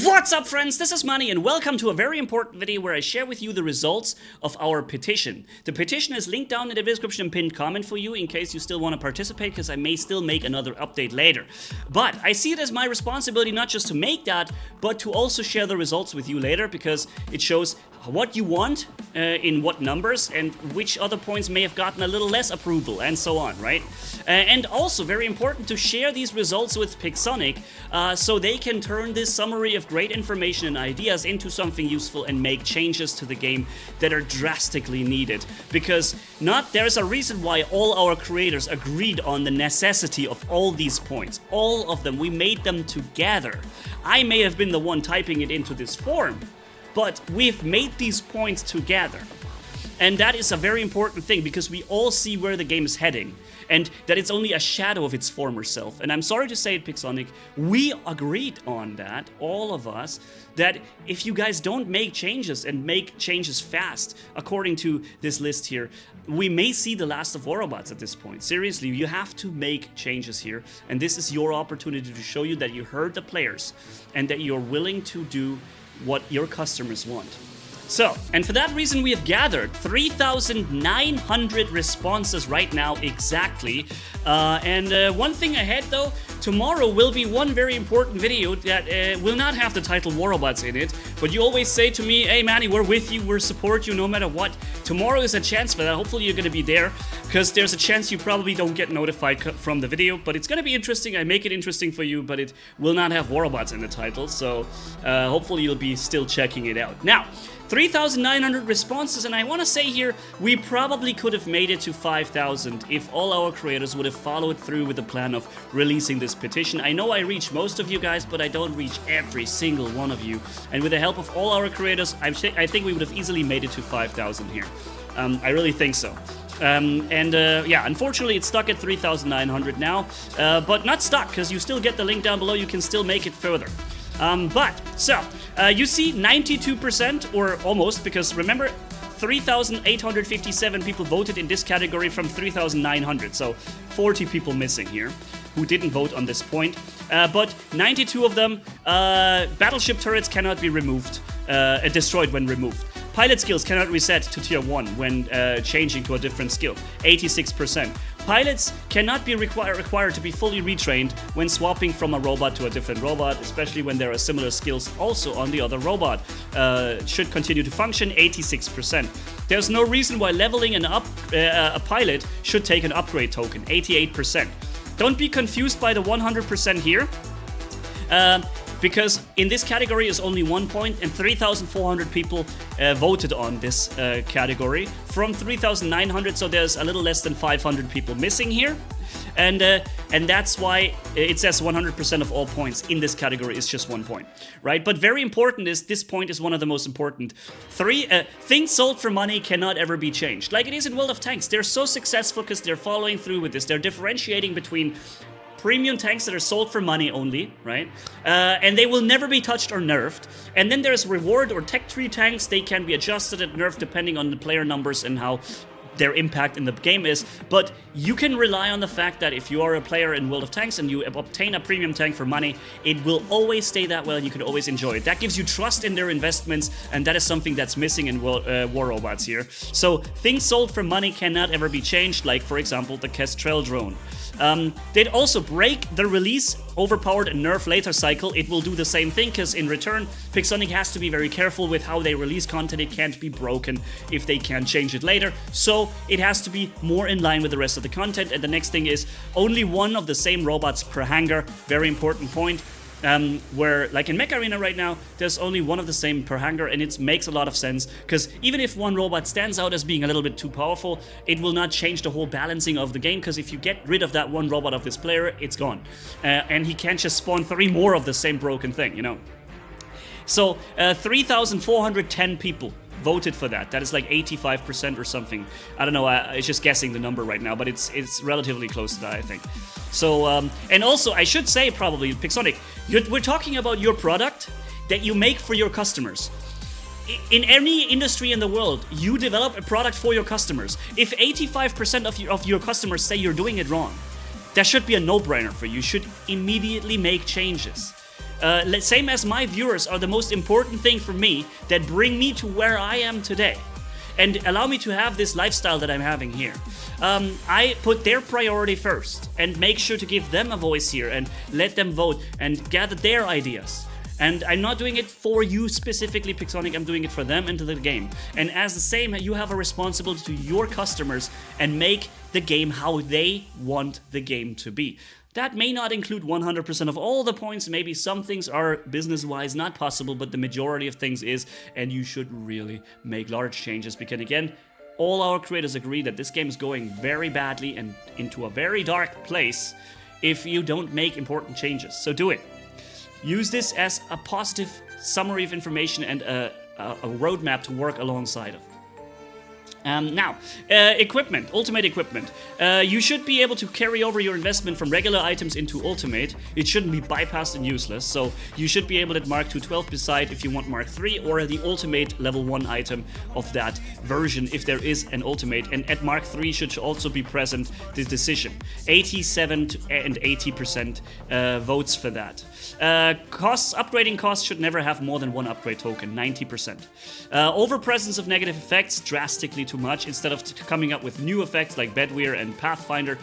What's up, friends? This is Manni, and welcome to a very important video where I share with you the results of our petition. The petition is linked down in the description and pinned comment for you in case you still want to participate, because I may still make another update later. But I see it as my responsibility not just to make that, but to also share the results with you later, because it shows what you want, in what numbers, and which other points may have gotten a little less approval, and so on, right? And also, very important, to share these results with Pixonic, so they can turn this summary of great information and ideas into something useful and make changes to the game that are drastically needed. Because there's a reason why all our creators agreed on the necessity of all these points. All of them, we made them together. I may have been the one typing it into this form, but we've made these points together. And that is a very important thing, because we all see where the game is heading, and that it's only a shadow of its former self. And I'm sorry to say it, Pixonic, we agreed on that, all of us, that if you guys don't make changes and make changes fast, according to this list here, we may see the last of Robots at this point. Seriously, you have to make changes here, and this is your opportunity to show you that you heard the players, and that you're willing to do what your customers want. So, and for that reason we have gathered 3,900 responses right now exactly. One thing ahead though, tomorrow will be one very important video that will not have the title Robots in it, but you always say to me, hey Manni, we're with you, we'll support you no matter what. Tomorrow is a chance for that. Hopefully you're gonna be there, because there's a chance you probably don't get notified from the video, but it's gonna be interesting. I make it interesting for you, but it will not have Robots in the title, so hopefully you'll be still checking it out. Now, 3,900 responses, and I want to say here, we probably could have made it to 5,000 if all our creators would have followed through with the plan of releasing this petition. I know I reach most of you guys, but I don't reach every single one of you. And with the help of all our creators, I think we would have easily made it to 5,000 here. I really think so. Yeah, unfortunately it's stuck at 3,900 now, but not stuck, because you still get the link down below. You can still make it further. You see 92%, or almost, because remember, 3,857 people voted in this category from 3,900, so 40 people missing here who didn't vote on this point. But 92 of them, battleship turrets cannot be removed, destroyed when removed. Pilot skills cannot reset to tier 1 when changing to a different skill, 86%. Pilots cannot be required to be fully retrained when swapping from a robot to a different robot, especially when there are similar skills also on the other robot. Should continue to function, 86%. There's no reason why leveling a pilot should take an upgrade token, 88%. Don't be confused by the 100% here. Because in this category is only 1 point, and 3,400 people voted on this category from 3,900, so there's a little less than 500 people missing here. And that's why it says 100% of all points in this category is just 1 point, right? But very important is, this point is one of the most important. Things sold for money cannot ever be changed. Like it is in World of Tanks. They're so successful because they're following through with this. They're differentiating between premium tanks that are sold for money only, right? And they will never be touched or nerfed. And then there's reward or tech tree tanks. They can be adjusted and nerfed depending on the player numbers and how their impact in the game is. But you can rely on the fact that if you are a player in World of Tanks and you obtain a premium tank for money, it will always stay that well and you can always enjoy it. That gives you trust in their investments, and that is something that's missing in War Robots here. So things sold for money cannot ever be changed, like for example the Kestrel drone. They'd also break the release, overpowered, and nerf later cycle. It will do the same thing, because in return, Pixonic has to be very careful with how they release content. It can't be broken if they can't change it later. So it has to be more in line with the rest of the content. And the next thing is only one of the same robots per hangar. Very important point. Where, like in Mech Arena right now, there's only one of the same per hangar, and it makes a lot of sense, because even if one robot stands out as being a little bit too powerful, it will not change the whole balancing of the game, because if you get rid of that one robot of this player, it's gone. And he can't just spawn 3 more of the same broken thing, you know. So, 3,410 people voted for that. That is like 85% or something. I don't know, it's just guessing the number right now, but it's relatively close to that, I think. So, and also, I should say probably, Pixonic, we're talking about your product that you make for your customers. In any industry in the world, you develop a product for your customers. If 85% of your customers say you're doing it wrong, that should be a no-brainer for you. You should immediately make changes. same as my viewers are the most important thing for me that bring me to where I am today and allow me to have this lifestyle that I'm having here. I put their priority first and make sure to give them a voice here and let them vote and gather their ideas. And I'm not doing it for you specifically, Pixonic, I'm doing it for them and to the game. And as the same, you have a responsibility to your customers and make the game how they want the game to be. That may not include 100% of all the points, maybe some things are business-wise not possible, but the majority of things is, and you should really make large changes, because again, all our creators agree that this game is going very badly and into a very dark place if you don't make important changes. So do it. Use this as a positive summary of information and a roadmap to work alongside of. Now, equipment, Ultimate equipment. You should be able to carry over your investment from regular items into Ultimate. It shouldn't be bypassed and useless, so you should be able to Mark 212 beside if you want Mark 3 or the Ultimate level 1 item of that version if there is an Ultimate. And at Mark 3 should also be present the decision. 87 and 80% votes for that. Upgrading costs should never have more than one upgrade token, 90%. Overpresence of negative effects, drastically too much. Instead of coming up with new effects like Bedwear and Pathfinder,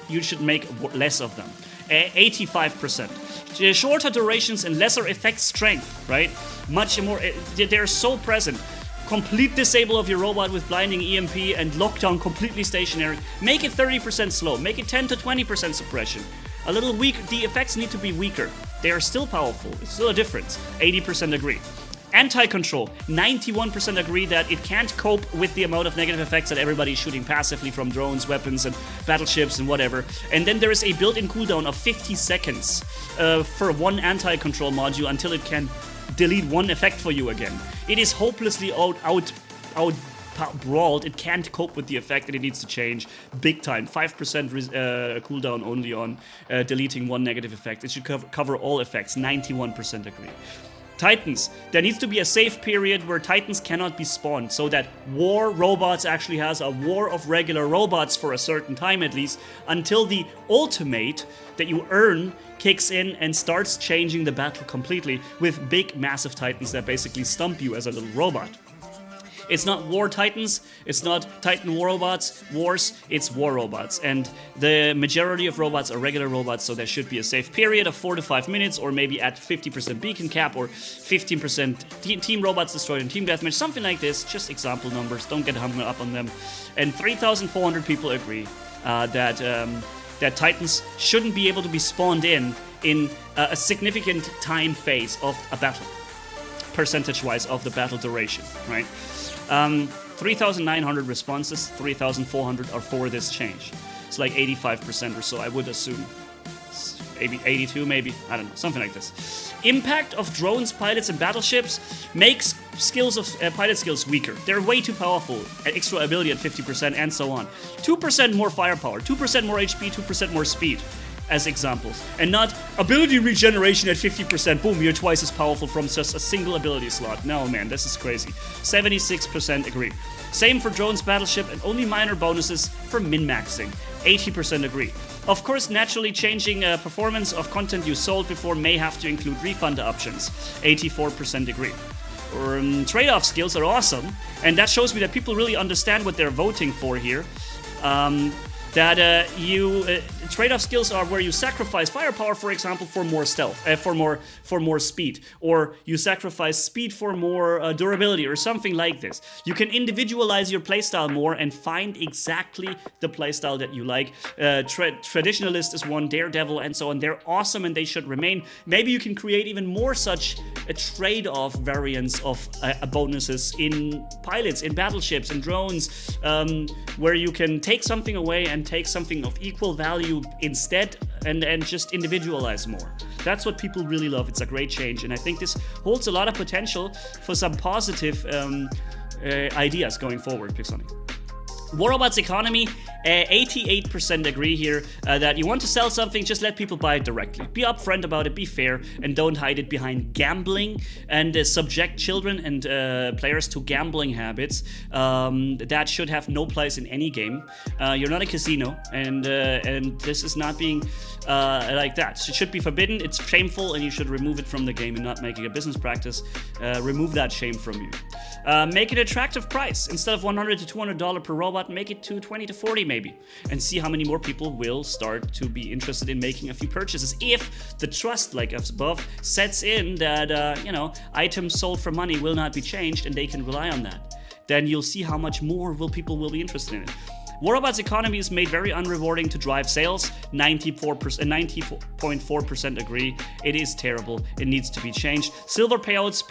you should make less of them. 85%. Shorter durations and lesser effect strength, right? Much more, they're so present. Complete disable of your robot with blinding EMP and lockdown completely stationary. Make it 30% slow. Make it 10 to 20% suppression. A little weaker. The effects need to be weaker. They are still powerful. It's still a difference. 80% agree. Anti-control. 91% agree that it can't cope with the amount of negative effects that everybody's shooting passively from drones, weapons, and battleships and whatever. And then there is a built-in cooldown of 50 seconds for one anti-control module until it can delete one effect for you again. It is hopelessly outbrawled. It can't cope with the effect and it needs to change big time. 5% cooldown only on deleting one negative effect. It should cover all effects. 91% agree. Titans. There needs to be a safe period where Titans cannot be spawned, so that War Robots actually has a war of regular robots for a certain time at least, until the ultimate that you earn kicks in and starts changing the battle completely with big massive Titans that basically stump you as a little robot. It's not War Titans, it's not Titan War Robots, Wars, it's War Robots. And the majority of robots are regular robots, so there should be a safe period of 4 to 5 minutes, or maybe at 50% beacon cap, or 15% team robots destroyed in team deathmatch, something like this. Just example numbers, don't get hung up on them. And 3,400 people agree that Titans shouldn't be able to be spawned in a significant time phase of a battle, percentage-wise of the battle duration, right? 3,900 responses, 3,400 are for this change. It's like 85% or so, I would assume. Maybe 82, maybe, I don't know, something like this. Impact of drones, pilots, and battleships makes skills of pilot skills weaker. They're way too powerful, extra ability at 50%, and so on. 2% more firepower, 2% more HP, 2% more speed, as examples. And not ability regeneration at 50%, boom, you're twice as powerful from just a single ability slot. No, man, this is crazy. 76% agree. Same for drones, battleship, and only minor bonuses for min-maxing. 80% agree. Of course, naturally changing performance of content you sold before may have to include refund options. 84% agree. Trade-off skills are awesome, and that shows me that people really understand what they're voting for here. Trade-off skills are where you sacrifice firepower, for example, for more stealth, for more speed, or you sacrifice speed for more durability, or something like this. You can individualize your playstyle more and find exactly the playstyle that you like. Traditionalist is one, Daredevil, and so on. They're awesome and they should remain. Maybe you can create even more such trade-off variants of bonuses in pilots, in battleships, in drones, where you can take something away and take something of equal value instead, and just individualize more. That's what people really love. It's a great change, and I think this holds a lot of potential for some positive ideas going forward, Pixonic. Robots economy, 88% agree here that you want to sell something, just let people buy it directly. Be upfront about it, be fair, and don't hide it behind gambling and subject children and players to gambling habits. That should have no place in any game. You're not a casino, and this is not being like that. So it should be forbidden, it's shameful, and you should remove it from the game and not make it a business practice. Remove that shame from you. Make it an attractive price. Instead of $100 to $200 per robot, make it to 20 to 40 maybe, and see how many more people will start to be interested in making a few purchases. If the trust, like as above, sets in that you know, items sold for money will not be changed and they can rely on that, then you'll see how much more people will be interested in it. Robots economy is made very unrewarding to drive sales. 90.4% agree. It is terrible. It needs to be changed. Silver payouts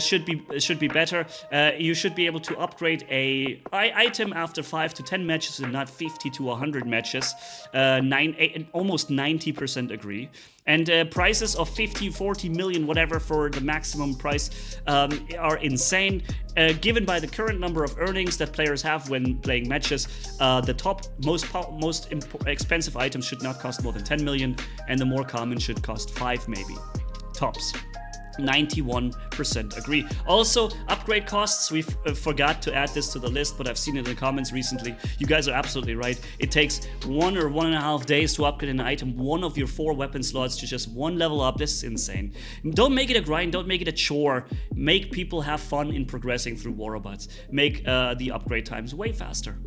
should be better. You should be able to upgrade a item after 5 to 10 matches and not 50 to 100 matches. Almost 90% agree. And prices of 50, 40 million, whatever, for the maximum price are insane. Given by the current number of earnings that players have when playing matches, the top most expensive items should not cost more than 10 million, and the more common should cost 5 maybe. Tops. 91% agree. Also, upgrade costs, we forgot to add this to the list, but I've seen it in the comments recently. You guys are absolutely right. It takes 1 or 1.5 days to upgrade an item, one of your 4 weapon slots to just 1 level up. This is insane. Don't make it a grind, don't make it a chore. Make people have fun in progressing through War Robots. Make the upgrade times way faster.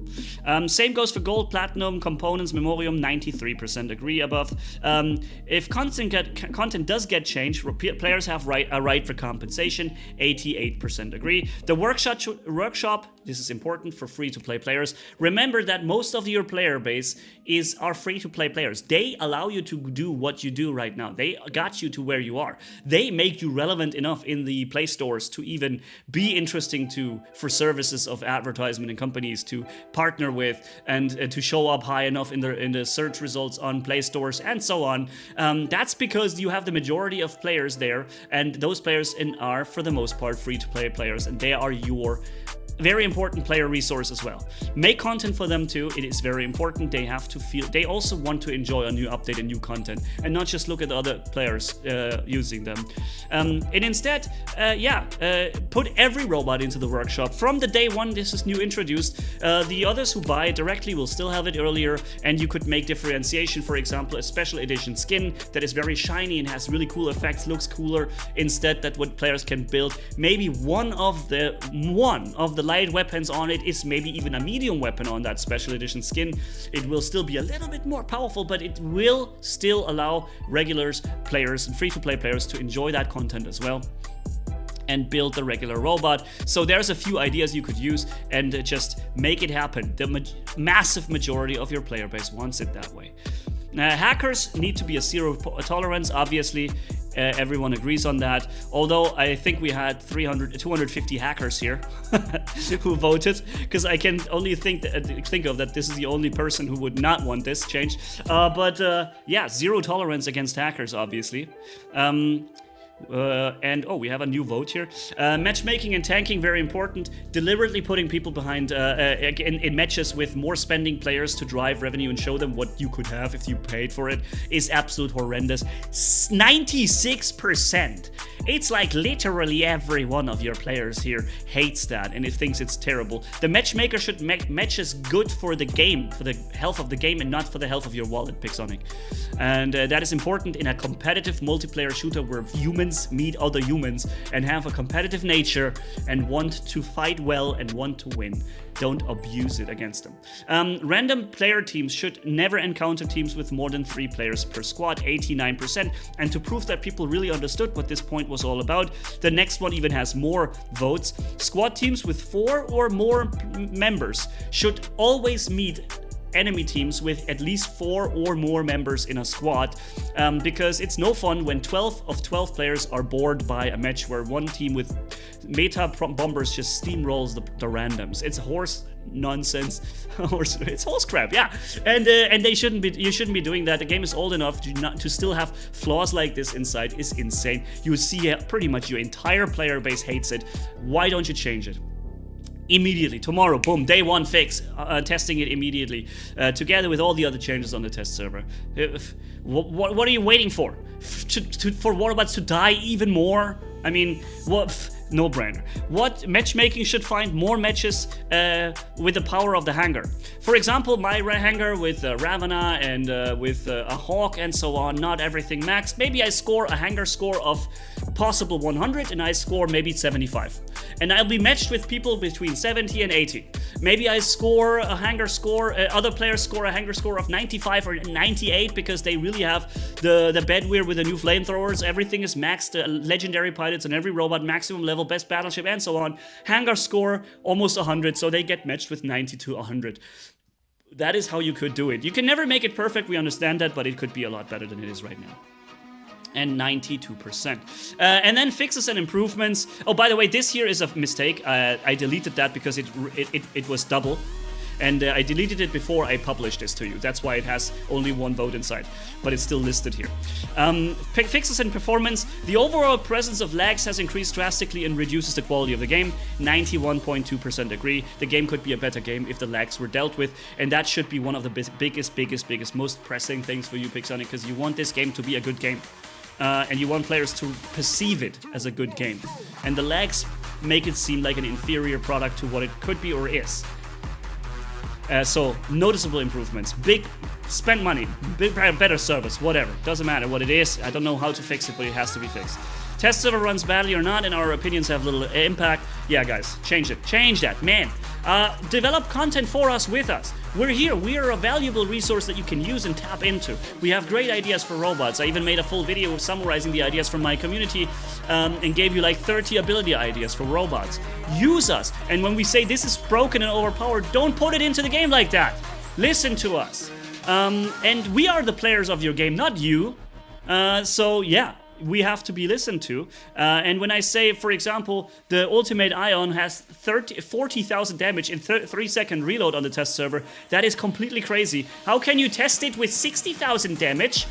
Same goes for gold, platinum, components, memoriam. 93% agree above. If content does get changed, players have a right for compensation. 88% agree. The workshop, this is important for free-to-play players. Remember that most of your player base are free-to-play players. They allow you to do what you do right now. They got you to where you are. They make you relevant enough in the play stores to even be interesting for services of advertisement and companies to partner with, and to show up high enough in the search results on play stores and so on. That's because you have the majority of players there, and those players are, for the most part, free-to-play players, and they are your very important player resource as well. Make content for them too. It is very important. They have to feel, they also want to enjoy a new update and new content, and not just look at the other players using them. And instead, put every robot into the workshop from the day one this is new introduced. The others who buy it directly will still have it earlier, and you could make differentiation. For example, a special edition skin that is very shiny and has really cool effects, looks cooler instead, that what players can build. Maybe one of the light weapons on it is maybe even a medium weapon on that special edition skin. It will still be a little bit more powerful, but it will still allow regulars, players, and free-to-play players to enjoy that content as well and build the regular robot. So there's a few ideas you could use, and just make it happen. The massive majority of your player base wants it that way. Hackers need to be a zero tolerance, obviously. Everyone agrees on that. Although I think we had 250 hackers here who voted, because I can only think of that this is the only person who would not want this change. Yeah, zero tolerance against hackers, obviously. We have a new vote here. Matchmaking and tanking, very important. Deliberately putting people behind in matches with more spending players to drive revenue and show them what you could have if you paid for it is absolute horrendous. 96%. It's like literally every one of your players here hates that and it thinks it's terrible. The matchmaker should make matches good for the game, for the health of the game, and not for the health of your wallet, Pixonic. And that is important in a competitive multiplayer shooter where humans meet other humans and have a competitive nature and want to fight well and want to win. Don't abuse it against them. Random player teams should never encounter teams with more than 3 players per squad, 89%. And to prove that people really understood what this point was all about, the next one even has more votes. Squad teams with 4 or more members should always meet enemy teams with at least 4 or more members in a squad, because it's no fun when 12 of 12 players are bored by a match where one team with meta bombers just steamrolls the randoms. It's horse nonsense. It's horse crap, yeah. And you shouldn't be doing that. The game is old enough to still have flaws like this inside. Is insane. You see pretty much your entire player base hates it. Why don't you change it? immediately. Tomorrow, boom, day one fix, testing it immediately, together with all the other changes on the test server. What are you waiting for? For Robots to die even more? I mean, what? No brainer. What matchmaking should find more matches with the power of the hanger. For example, my hanger with Ravana and with a Hawk and so on, not everything maxed. Maybe I score a hanger score of possible 100 and I score maybe 75. And I'll be matched with people between 70 and 80. Maybe I score a hanger score, other players score a hanger score of 95 or 98 because they really have the bedwear with the new flamethrowers. Everything is maxed, legendary pilots on every robot, maximum level, best battleship, and so on. Hanger score almost 100, so they get matched with 90 to 100. That is how you could do it. You can never make it perfect, we understand that, but it could be a lot better than it is right now. And 92%. And then fixes and improvements. Oh, by the way, this here is a mistake. I deleted that because it was double. And I deleted it before I published this to you. That's why it has only one vote inside. But it's still listed here. Fixes and performance. The overall presence of lags has increased drastically and reduces the quality of the game. 91.2% agree. The game could be a better game if the lags were dealt with. And that should be one of the biggest, most pressing things for you, Pixonic, because you want this game to be a good game. And you want players to perceive it as a good game. And the lags make it seem like an inferior product to what it could be or is. So, noticeable improvements. Spend money. Better service. Whatever. Doesn't matter what it is. I don't know how to fix it, but it has to be fixed. Test server runs badly or not, and our opinions have little impact. Yeah, guys. Change it. Change that. Man. Develop content for us, with us. We're here. We are a valuable resource that you can use and tap into. We have great ideas for robots. I even made a full video summarizing the ideas from my community and gave you like 30 ability ideas for robots. Use us. And when we say this is broken and overpowered, don't put it into the game like that. Listen to us. And we are the players of your game, not you. So yeah. We have to be listened to. And when I say, for example, the Ultimate Ion has 40,000 damage in 3-second reload on the test server, that is completely crazy. How can you test it with 60,000 damage,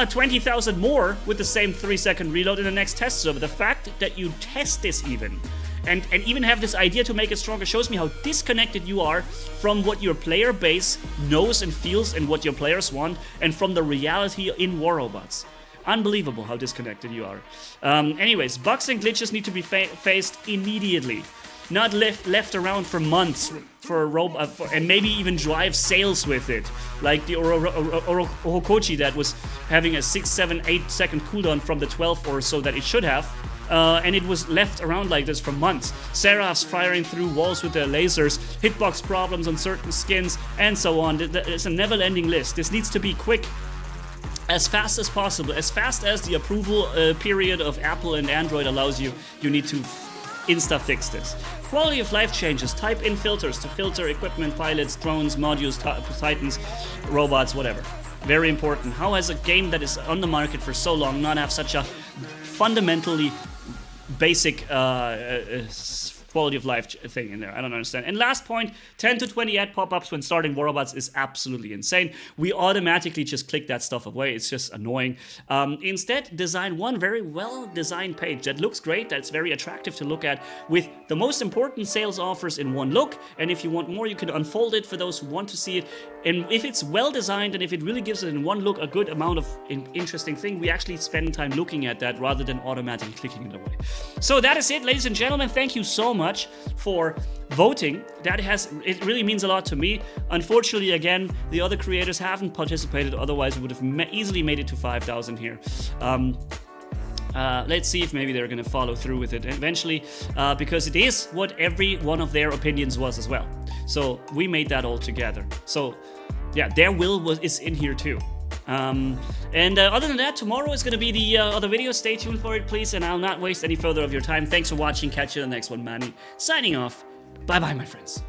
20,000 more with the same 3-second reload in the next test server? The fact that you test this even, and even have this idea to make it stronger, shows me how disconnected you are from what your player base knows and feels and what your players want, and from the reality in War Robots. Unbelievable how disconnected you are. Anyways, bugs and glitches need to be faced immediately. Not left around for months for a robot, and maybe even drive sales with it. Like the Ohokochi that was having a 6, 7, 8 second cooldown from the 12 or so that it should have. And it was left around like this for months. Seraphs firing through walls with their lasers, hitbox problems on certain skins, and so on. It's a never-ending list. This needs to be quick. As fast as possible, as fast as the approval period of Apple and Android allows you, you need to insta-fix this. Quality of life changes. Type in filters to filter equipment, pilots, drones, modules, titans, robots, whatever. Very important. How has a game that is on the market for so long not have such a fundamentally basic quality of life thing in there? I don't understand. And last point, 10 to 20 ad pop-ups when starting War Robots is absolutely insane. We automatically just click that stuff away. It's just annoying. Instead, design one very well-designed page that looks great, that's very attractive to look at, with the most important sales offers in one look. And if you want more, you can unfold it for those who want to see it. And if it's well-designed and if it really gives it in one look a good amount of interesting thing, we actually spend time looking at that rather than automatically clicking it away. So that is it, ladies and gentlemen. Thank you so much for voting. It really means a lot to me. Unfortunately, again, the other creators haven't participated, otherwise we would have easily made it to 5,000 here. Let's see if maybe they're going to follow through with it eventually, because it is what every one of their opinions was as well. So we made that all together. So yeah, their will is in here too. Other than that, tomorrow is going to be the other video. Stay tuned for it, please, and I'll not waste any further of your time. Thanks for watching. Catch you in the next one. Manni signing off. Bye-bye, my friends.